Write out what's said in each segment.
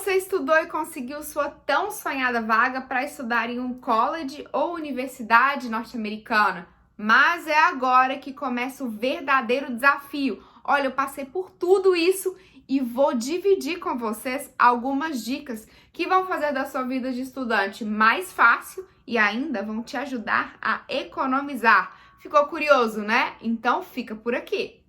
Você estudou e conseguiu sua tão sonhada vaga para estudar em um college ou universidade norte-americana, mas é agora que começa o verdadeiro desafio. Olha, eu passei por tudo isso e vou dividir com vocês algumas dicas que vão fazer da sua vida de estudante mais fácil e ainda vão te ajudar a economizar. Ficou curioso, né? Então fica por aqui.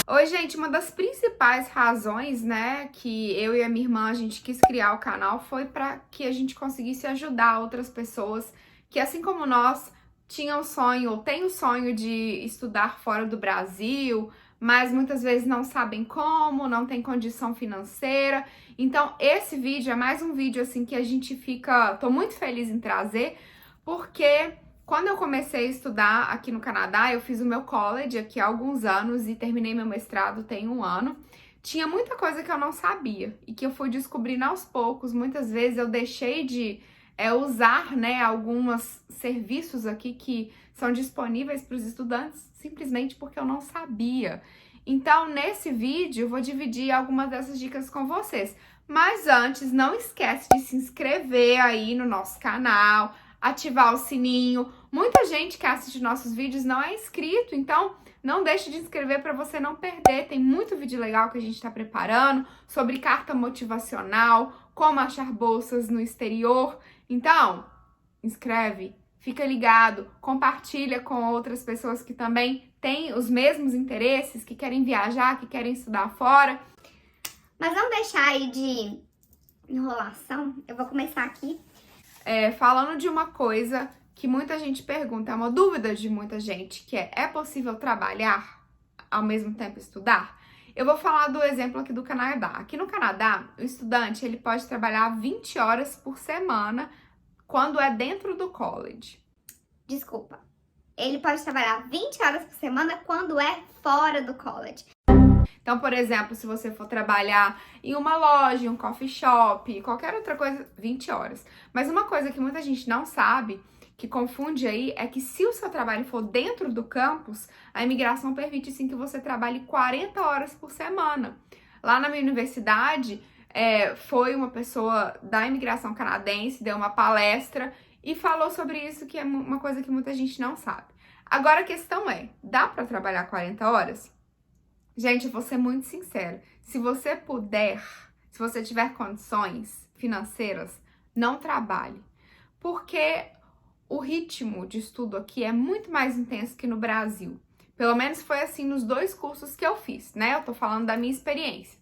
Oi, gente, uma das principais razões, né, que eu e a minha irmã, a gente quis criar o canal foi para que a gente conseguisse ajudar outras pessoas que, assim como nós, tinham sonho ou têm o sonho de estudar fora do Brasil, mas muitas vezes não sabem como, não tem condição financeira. Então, esse vídeo é mais um vídeo, assim, que a gente tô muito feliz em trazer, porque quando eu comecei a estudar aqui no Canadá, eu fiz o meu college aqui há alguns anos e terminei meu mestrado tem um ano. Tinha muita coisa que eu não sabia e que eu fui descobrindo aos poucos. Muitas vezes eu deixei de usar, né, alguns serviços aqui que são disponíveis para os estudantes simplesmente porque eu não sabia. Então, nesse vídeo, eu vou dividir algumas dessas dicas com vocês. Mas antes, não esquece de se inscrever aí no nosso canal, ativar o sininho. Muita gente que assiste nossos vídeos não é inscrito, então não deixe de inscrever para você não perder. Tem muito vídeo legal que a gente está preparando sobre carta motivacional, como achar bolsas no exterior. Então, inscreve, fica ligado, compartilha com outras pessoas que também têm os mesmos interesses, que querem viajar, que querem estudar fora. Mas vamos deixar aí de enrolação. Eu vou começar aqui. Falando de uma coisa que muita gente pergunta, é uma dúvida de muita gente, que é possível trabalhar ao mesmo tempo estudar? Eu vou falar do exemplo aqui do Canadá. Aqui no Canadá, o estudante ele pode trabalhar 20 horas por semana quando é dentro do college. Desculpa. Ele pode trabalhar 20 horas por semana quando é fora do college. Então, por exemplo, se você for trabalhar em uma loja, um coffee shop, qualquer outra coisa, 20 horas. Mas uma coisa que muita gente não sabe, que confunde aí, é que se o seu trabalho for dentro do campus, a imigração permite sim que você trabalhe 40 horas por semana. Lá na minha universidade, foi uma pessoa da imigração canadense, deu uma palestra e falou sobre isso, que é uma coisa que muita gente não sabe. Agora a questão é, dá para trabalhar 40 horas? Gente, eu vou ser muito sincera. Se você puder, se você tiver condições financeiras, não trabalhe. Porque o ritmo de estudo aqui é muito mais intenso que no Brasil. Pelo menos foi assim nos 2 cursos que eu fiz, né? Eu tô falando da minha experiência.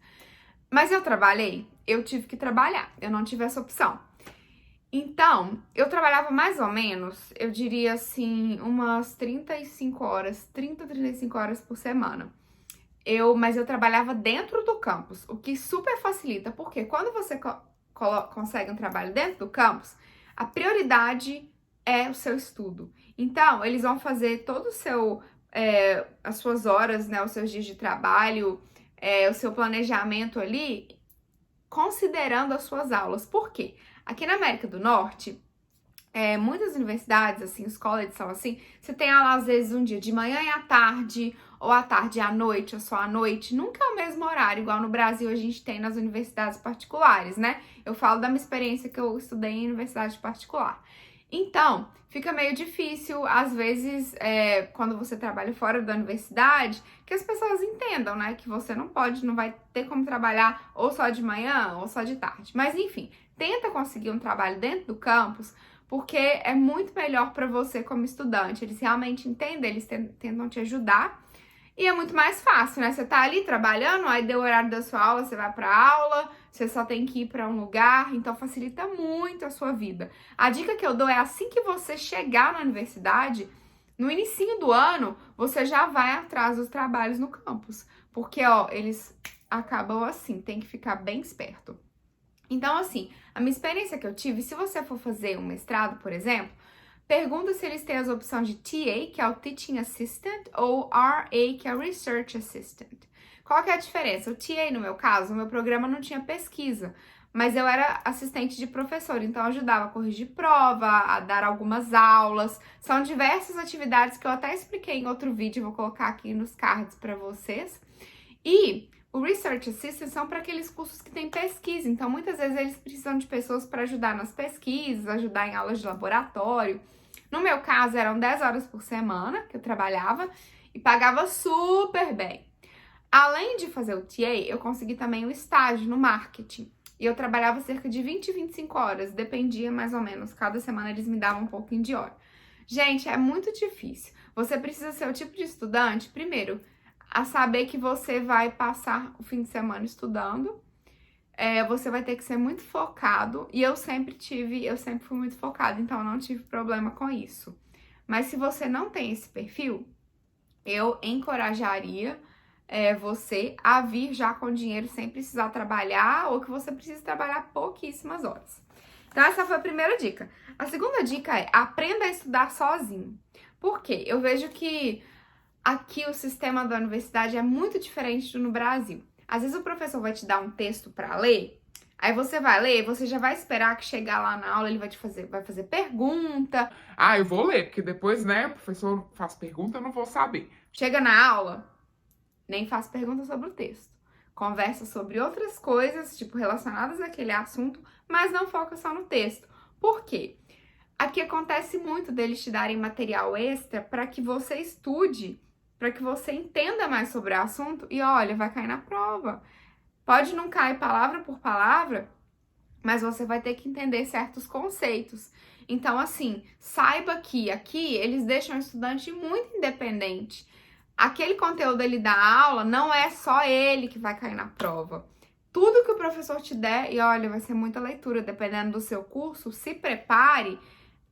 Mas eu trabalhei, eu tive que trabalhar, eu não tive essa opção. Então, eu trabalhava mais ou menos, eu diria assim, umas 35 horas por semana. Mas eu trabalhava dentro do campus, o que super facilita, porque quando você consegue um trabalho dentro do campus, a prioridade é o seu estudo. Então, eles vão fazer todo as suas horas, né, os seus dias de trabalho, o seu planejamento ali, considerando as suas aulas. Por quê? Aqui na América do Norte, muitas universidades, assim, os colleges são assim, você tem aula às vezes um dia de manhã e à tarde, ou à tarde e à noite, ou só à noite, nunca é o mesmo horário, igual no Brasil a gente tem nas universidades particulares, né? Eu falo da minha experiência que eu estudei em universidade particular. Então, fica meio difícil, às vezes, quando você trabalha fora da universidade, que as pessoas entendam, né? Que você não vai ter como trabalhar ou só de manhã ou só de tarde. Mas, enfim, tenta conseguir um trabalho dentro do campus, porque é muito melhor para você como estudante. Eles realmente entendem, eles tentam te ajudar. E é muito mais fácil, né? Você tá ali trabalhando, aí deu o horário da sua aula, você vai pra aula, você só tem que ir pra um lugar, então facilita muito a sua vida. A dica que eu dou é assim que você chegar na universidade, no inicinho do ano, você já vai atrás dos trabalhos no campus. Porque, eles acabam assim, tem que ficar bem esperto. Então, assim, a minha experiência que eu tive, se você for fazer um mestrado, por exemplo, pergunta se eles têm as opções de TA, que é o Teaching Assistant, ou RA, que é o Research Assistant. Qual que é a diferença? O TA, no meu caso, o meu programa não tinha pesquisa, mas eu era assistente de professor, então eu ajudava a corrigir prova, a dar algumas aulas. São diversas atividades que eu até expliquei em outro vídeo, vou colocar aqui nos cards para vocês. E o Research Assistant são para aqueles cursos que tem pesquisa, então muitas vezes eles precisam de pessoas para ajudar nas pesquisas, ajudar em aulas de laboratório. No meu caso, eram 10 horas por semana que eu trabalhava e pagava super bem. Além de fazer o TA, eu consegui também o estágio no marketing. E eu trabalhava cerca de 20 e 25 horas, dependia mais ou menos. Cada semana eles me davam um pouquinho de hora. Gente, é muito difícil. Você precisa ser o tipo de estudante, primeiro, a saber que você vai passar o fim de semana estudando. Você vai ter que ser muito focado. E eu sempre fui muito focada, então eu não tive problema com isso. Mas se você não tem esse perfil, eu encorajaria você a vir já com dinheiro sem precisar trabalhar ou que você precise trabalhar pouquíssimas horas. Então essa foi a primeira dica. A segunda dica é aprenda a estudar sozinho. Por quê? Eu vejo que aqui o sistema da universidade é muito diferente do no Brasil. Às vezes o professor vai te dar um texto para ler, aí você vai ler, você já vai esperar que chegar lá na aula ele vai fazer pergunta. Ah, eu vou ler, porque depois, né, o professor faz pergunta, eu não vou saber. Chega na aula, nem faz pergunta sobre o texto. Conversa sobre outras coisas, tipo, relacionadas àquele assunto, mas não foca só no texto. Por quê? Aqui acontece muito deles te darem material extra para que você estude, para que você entenda mais sobre o assunto e olha, vai cair na prova. Pode não cair palavra por palavra, mas você vai ter que entender certos conceitos. Então, assim, saiba que aqui eles deixam o estudante muito independente. Aquele conteúdo ele dá aula, não é só ele que vai cair na prova. Tudo que o professor te der, e olha, vai ser muita leitura, dependendo do seu curso, se prepare.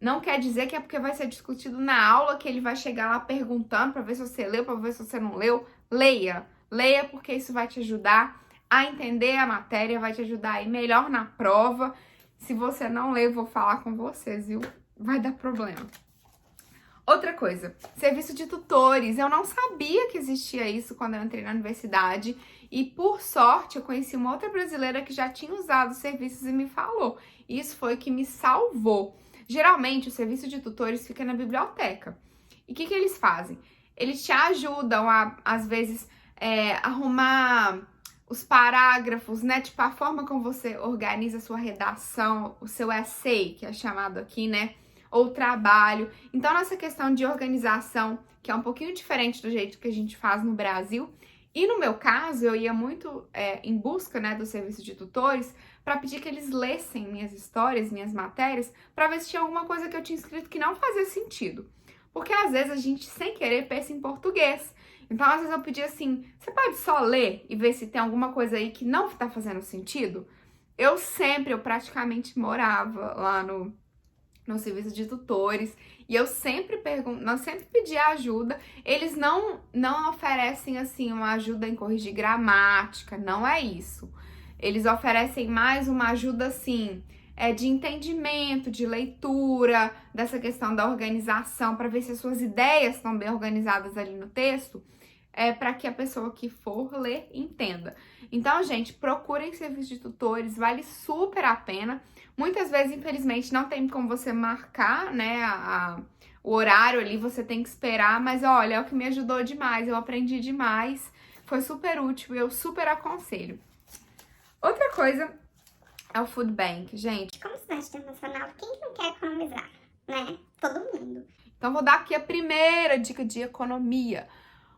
Não quer dizer que é porque vai ser discutido na aula que ele vai chegar lá perguntando para ver se você leu, para ver se você não leu. Leia, leia porque isso vai te ajudar a entender a matéria, vai te ajudar a ir melhor na prova. Se você não ler, eu vou falar com vocês, viu? Vai dar problema. Outra coisa, serviço de tutores. Eu não sabia que existia isso quando eu entrei na universidade e, por sorte, eu conheci uma outra brasileira que já tinha usado os serviços e me falou. Isso foi o que me salvou. Geralmente, o serviço de tutores fica na biblioteca. E o que eles fazem? Eles te ajudam a, às vezes, arrumar os parágrafos, né? Tipo, a forma como você organiza a sua redação, o seu essay, que é chamado aqui, né? Ou trabalho. Então, nessa questão de organização, que é um pouquinho diferente do jeito que a gente faz no Brasil, e no meu caso, eu ia muito em busca, né, do serviço de tutores para pedir que eles lessem minhas histórias, minhas matérias, para ver se tinha alguma coisa que eu tinha escrito que não fazia sentido. Porque às vezes a gente, sem querer, pensa em português. Então, às vezes eu pedia assim, você pode só ler e ver se tem alguma coisa aí que não tá fazendo sentido? Eu praticamente morava lá no serviço de tutores, e eu sempre pedia ajuda. Eles não oferecem, assim, uma ajuda em corrigir gramática, não é isso. Eles oferecem mais uma ajuda, assim, de entendimento, de leitura, dessa questão da organização, para ver se as suas ideias estão bem organizadas ali no texto, para que a pessoa que for ler entenda. Então, gente, procurem serviço de tutores, vale super a pena. Muitas vezes, infelizmente, não tem como você marcar, né, o horário ali, você tem que esperar, mas olha, é o que me ajudou demais, eu aprendi demais, foi super útil e eu super aconselho. Outra coisa é o Food Bank, gente. Como estudante internacional, quem que não quer economizar, né? Todo mundo. Então, vou dar aqui a primeira dica de economia.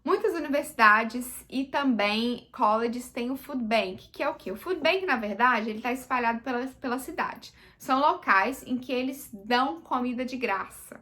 Muitas universidades e também colleges têm o Food Bank, que é o quê? O Food Bank, na verdade, ele está espalhado pela cidade. São locais em que eles dão comida de graça.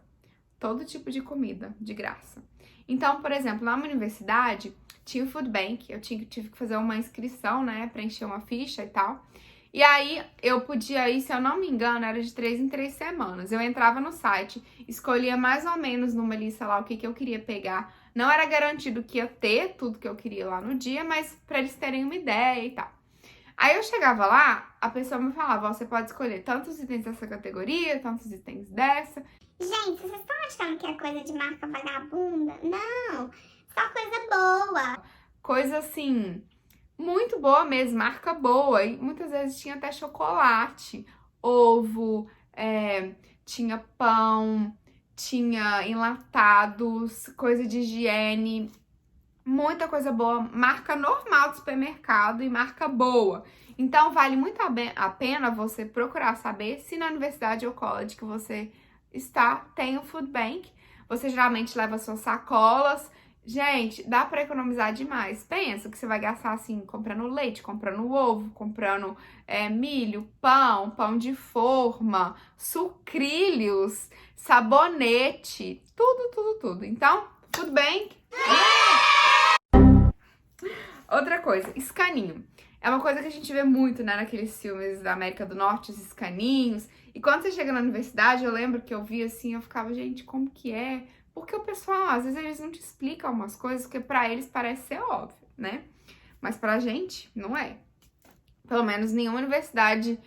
Todo tipo de comida de graça. Então, por exemplo, na minha universidade, tinha o Food Bank, eu tive que fazer uma inscrição, né, preencher uma ficha e tal. E aí, eu podia ir, se eu não me engano, era de 3 em 3 semanas. Eu entrava no site, escolhia mais ou menos numa lista lá o que eu queria pegar. Não era garantido que ia ter tudo que eu queria lá no dia, mas para eles terem uma ideia e tal. Aí eu chegava lá, a pessoa me falava, ó, você pode escolher tantos itens dessa categoria, tantos itens dessa. Gente, vocês estão achando que é coisa de marca vagabunda? Não, só coisa boa. Coisa assim, muito boa mesmo, marca boa. E muitas vezes tinha até chocolate, ovo, tinha pão, tinha enlatados, coisa de higiene, muita coisa boa, marca normal do supermercado e marca boa. Então, vale muito a pena você procurar saber se na universidade ou college que você está tem o food bank. Você geralmente leva suas sacolas. Gente, dá pra economizar demais. Pensa que você vai gastar assim, comprando leite, comprando ovo, comprando milho, pão de forma, sucrilhos, sabonete, tudo. Então, food bank. Outra coisa, escaninho. É uma coisa que a gente vê muito, né, naqueles filmes da América do Norte, os escaninhos. E quando você chega na universidade, eu lembro que eu via assim, eu ficava, gente, como que é? Porque o pessoal, às vezes, eles não te explicam umas coisas que pra eles parece ser óbvio, né? Mas pra gente, não é. Pelo menos nenhuma universidade,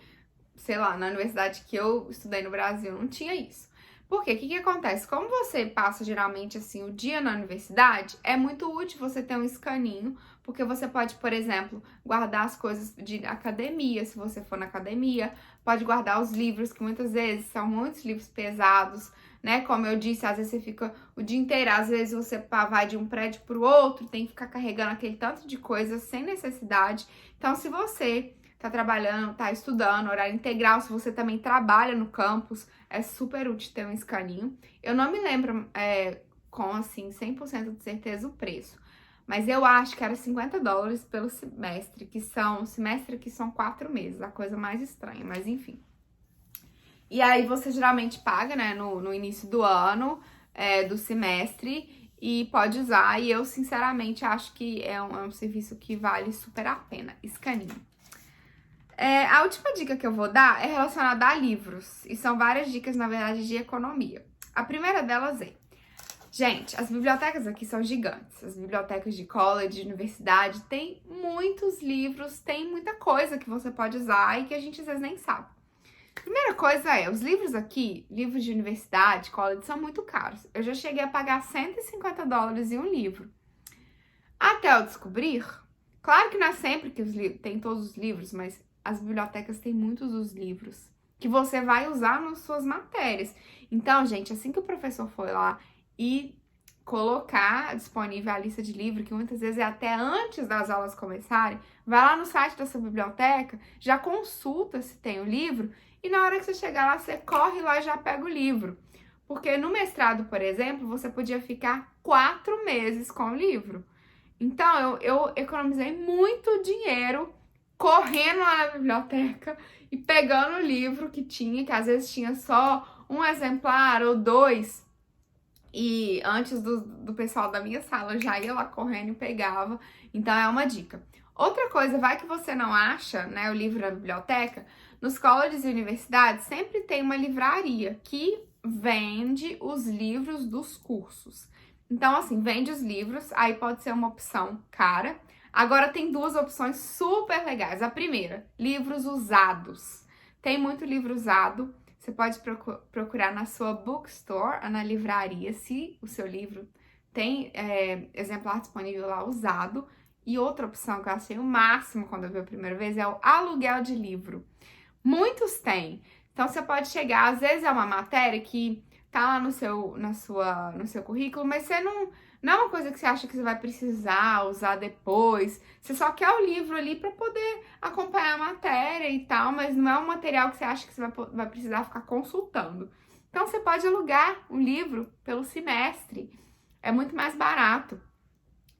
sei lá, na universidade que eu estudei no Brasil, não tinha isso. Por quê? O que acontece? Como você passa, geralmente, assim, o dia na universidade, é muito útil você ter um escaninho, porque você pode, por exemplo, guardar as coisas de academia, se você for na academia, pode guardar os livros, que muitas vezes são muitos livros pesados, né? Como eu disse, às vezes você fica o dia inteiro, às vezes você vai de um prédio para o outro, tem que ficar carregando aquele tanto de coisa sem necessidade. Então, se você tá trabalhando, tá estudando, horário integral, se você também trabalha no campus, é super útil ter um escaninho. Eu não me lembro com, assim, 100% de certeza o preço, mas eu acho que era $50 pelo semestre, que são 4 meses, a coisa mais estranha, mas enfim. E aí você geralmente paga, né, no início do ano, do semestre, e pode usar, e eu sinceramente acho que é um serviço que vale super a pena, escaninho. A última dica que eu vou dar é relacionada a livros, e são várias dicas, na verdade, de economia. A primeira delas é, gente, as bibliotecas aqui são gigantes, as bibliotecas de college, de universidade, tem muitos livros, tem muita coisa que você pode usar e que a gente às vezes nem sabe. Primeira coisa os livros aqui, livros de universidade, college, são muito caros. Eu já cheguei a pagar $150 em um livro. Até eu descobrir, claro que não é sempre que tem todos os livros, mas as bibliotecas têm muitos dos livros que você vai usar nas suas matérias. Então, gente, assim que o professor for lá e colocar disponível a lista de livros, que muitas vezes é até antes das aulas começarem, vai lá no site da sua biblioteca, já consulta se tem o livro, e na hora que você chegar lá, você corre lá e já pega o livro. Porque no mestrado, por exemplo, você podia ficar 4 meses com o livro. Então, eu economizei muito dinheiro correndo lá na biblioteca e pegando o livro que às vezes tinha só um exemplar ou 2. E antes do pessoal da minha sala, eu já ia lá correndo e pegava. Então, é uma dica. Outra coisa, vai que você não acha, né, o livro na biblioteca, nos colleges e universidades sempre tem uma livraria que vende os livros dos cursos. Então, assim, vende os livros, aí pode ser uma opção cara. Agora tem 2 opções super legais. A primeira, livros usados. Tem muito livro usado. Você pode procurar na sua bookstore, na livraria, se o seu livro tem exemplar disponível lá usado. E outra opção que eu achei o máximo quando eu vi a primeira vez é o aluguel de livro. Muitos têm. Então, você pode chegar, às vezes é uma matéria que tá lá no seu currículo, mas você não é uma coisa que você acha que você vai precisar usar depois. Você só quer o livro ali para poder acompanhar a matéria e tal, mas não é um material que você acha que você vai precisar ficar consultando. Então, você pode alugar um livro pelo semestre. É muito mais barato.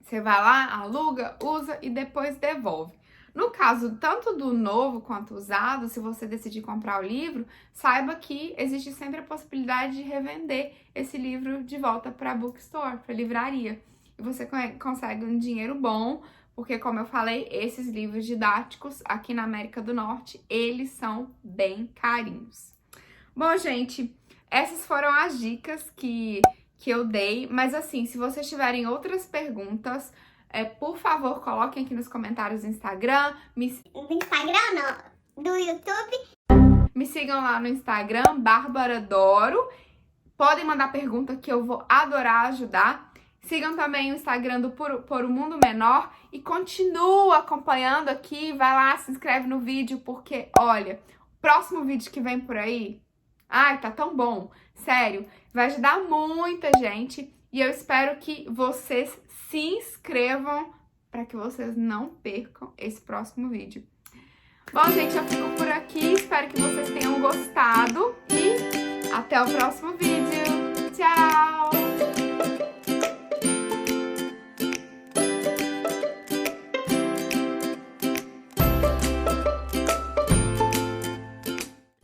Você vai lá, aluga, usa e depois devolve. No caso, tanto do novo quanto usado, se você decidir comprar o livro, saiba que existe sempre a possibilidade de revender esse livro de volta para a bookstore, para a livraria. E você consegue um dinheiro bom, porque, como eu falei, esses livros didáticos aqui na América do Norte, eles são bem carinhos. Bom, gente, essas foram as dicas que eu dei, mas assim, se vocês tiverem outras perguntas, por favor, coloquem aqui nos comentários do Instagram. Do Instagram, não. Do YouTube. Me sigam lá no Instagram, Bárbara Doro. Podem mandar pergunta que eu vou adorar ajudar. Sigam também o Instagram do Por o Mundo Menor e continua acompanhando aqui. Vai lá, se inscreve no vídeo, porque, olha, o próximo vídeo que vem por aí, ai, tá tão bom, sério, vai ajudar muita gente. E eu espero que vocês se inscrevam para que vocês não percam esse próximo vídeo. Bom, gente, eu fico por aqui. Espero que vocês tenham gostado e até o próximo vídeo.